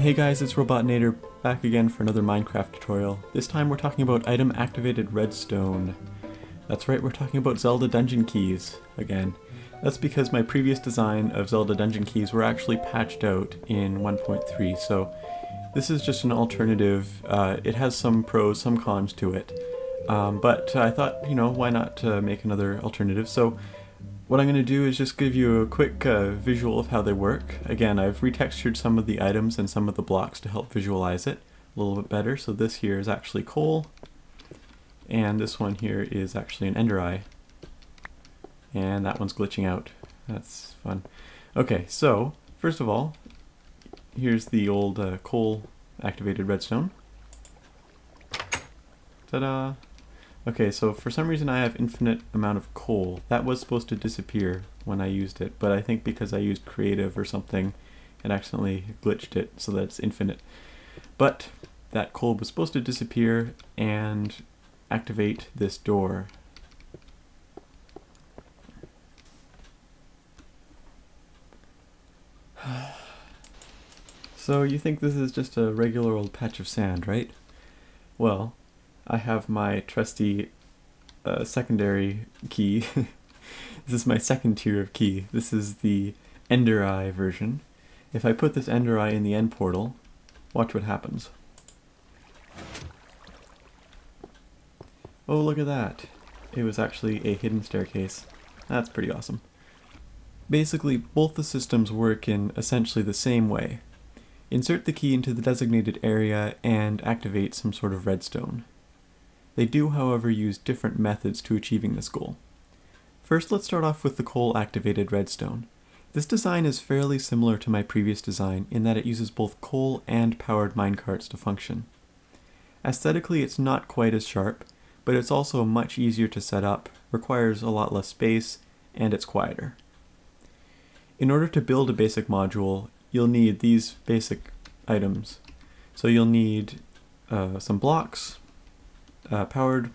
Hey guys, it's Robotinator back again for another Minecraft tutorial. This time we're talking about item activated redstone. That's right, we're talking about Zelda dungeon keys again. That's because my previous design of Zelda dungeon keys were actually patched out in 1.3, so this is just an alternative. It has some pros, some cons to it, but I thought, you know, why not make another alternative. So what I'm going to do is just give you a quick visual of how they work. Again, I've retextured some of the items and some of the blocks to help visualize it a little bit better. So this here is actually coal, and this one here is actually an ender eye. And that one's glitching out. That's fun. Okay, so first of all, here's the old coal activated redstone. Ta-da! Okay, so for some reason I have infinite amount of coal. That was supposed to disappear when I used it, but I think because I used creative or something, it accidentally glitched it so that it's infinite. But that coal was supposed to disappear and activate this door. So you think this is just a regular old patch of sand, right? Well, I have my trusty secondary key. This is my second tier of key. This is the Ender Eye version. If I put this Ender Eye in the end portal, watch what happens. Oh, look at that. It was actually a hidden staircase. That's pretty awesome. Basically, both the systems work in essentially the same way. Insert the key into the designated area and activate some sort of redstone. They do, however, use different methods to achieving this goal. First, let's start off with the coal-activated redstone. This design is fairly similar to my previous design in that it uses both coal and powered minecarts to function. Aesthetically, it's not quite as sharp, but it's also much easier to set up, requires a lot less space, and it's quieter. In order to build a basic module, you'll need these basic items. So you'll need some blocks, powered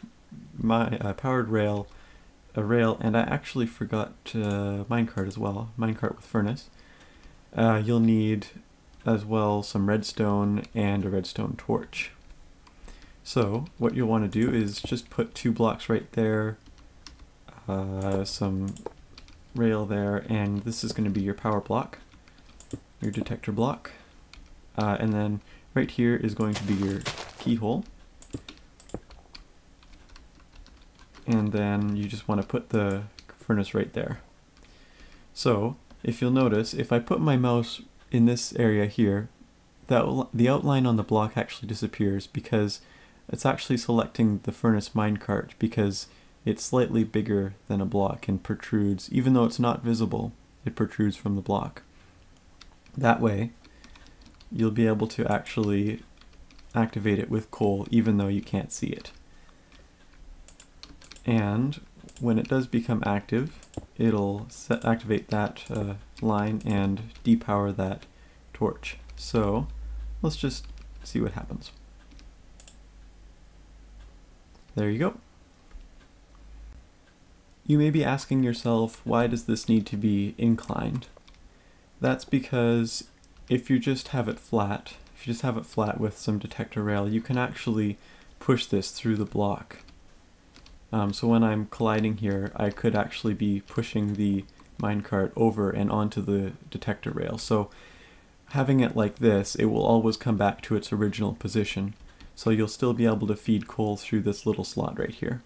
rail, a rail, and I actually forgot minecart as well, minecart with furnace. You'll need as well some redstone and a redstone torch. So what you'll want to do is just put 2 blocks right there, some rail there, and this is going to be your power block, your detector block, and then right here is going to be your keyhole. And then you just want to put the furnace right there. So if you'll notice, if I put my mouse in this area here, the outline on the block actually disappears because it's actually selecting the furnace minecart because it's slightly bigger than a block and protrudes. Even though it's not visible, it protrudes from the block. That way, you'll be able to actually activate it with coal even though you can't see it. And when it does become active, it'll activate that line and depower that torch. So let's just see what happens. There you go. You may be asking yourself, why does this need to be inclined? That's because if you just have it flat, with some detector rail, you can actually push this through the block. So when I'm colliding here, I could actually be pushing the minecart over and onto the detector rail. So having it like this, it will always come back to its original position. So you'll still be able to feed coal through this little slot right here.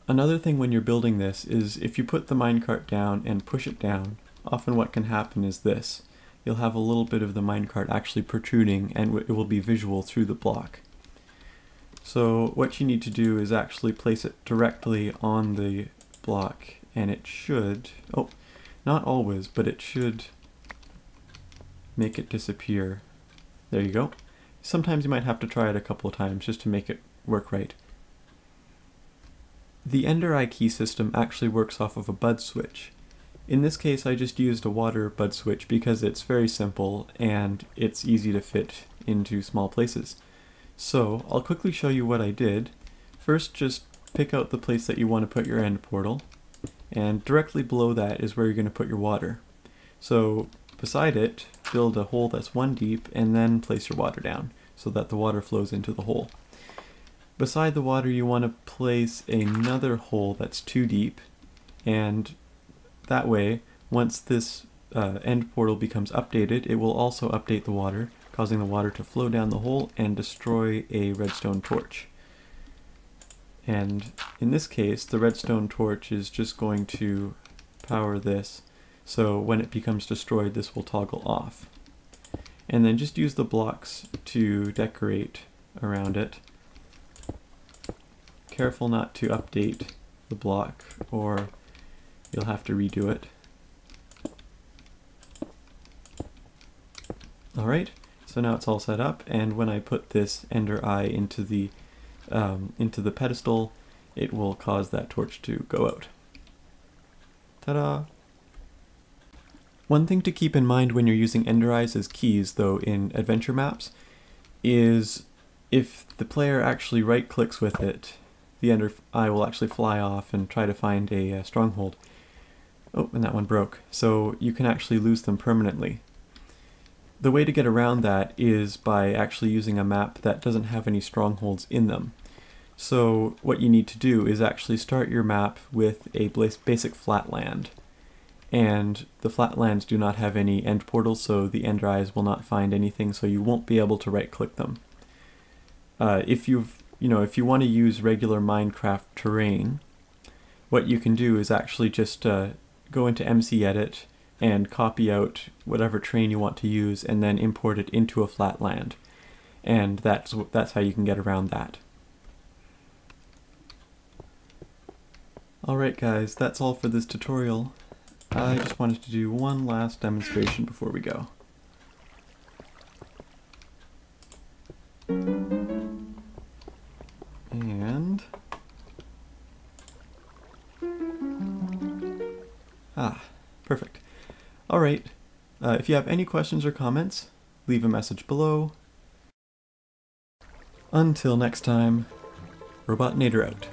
Another thing when you're building this is if you put the minecart down and push it down, often what can happen is this. You'll have a little bit of the minecart actually protruding and it will be visual through the block. So what you need to do is actually place it directly on the block, and it should, oh, not always, but it should make it disappear. There you go. Sometimes you might have to try it a couple of times just to make it work right. The Ender Eye key system actually works off of a bud switch. In this case I just used a water bud switch because it's very simple and it's easy to fit into small places. So I'll quickly show you what I did. First, just pick out the place that you want to put your end portal, and directly below that is where you're going to put your water. So beside it, build a hole that's 1 deep and then place your water down so that the water flows into the hole. Beside the water you want to place another hole that's 2 deep, and that way once this end portal becomes updated, it will also update the water, causing the water to flow down the hole and destroy a redstone torch. And in this case, the redstone torch is just going to power this, so when it becomes destroyed, this will toggle off. And then just use the blocks to decorate around it. Careful not to update the block, or you'll have to redo it. Alright, so now it's all set up, and when I put this ender eye into the pedestal, it will cause that torch to go out. Ta-da! One thing to keep in mind when you're using ender eyes as keys, though, in adventure maps, is if the player actually right-clicks with it, the ender eye will actually fly off and try to find a stronghold. Oh, and that one broke. So you can actually lose them permanently. The way to get around that is by actually using a map that doesn't have any strongholds in them. So what you need to do is actually start your map with a basic flatland. And the flatlands do not have any end portals, so the ender eyes will not find anything, so you won't be able to right-click them. If you want to use regular Minecraft terrain, what you can do is actually just go into MC Edit and copy out whatever terrain you want to use and then import it into a flatland. And that's how you can get around that. Alright guys, that's all for this tutorial. I just wanted to do one last demonstration before we go. And... perfect. Alright, if you have any questions or comments, leave a message below. Until next time, Robotinator out.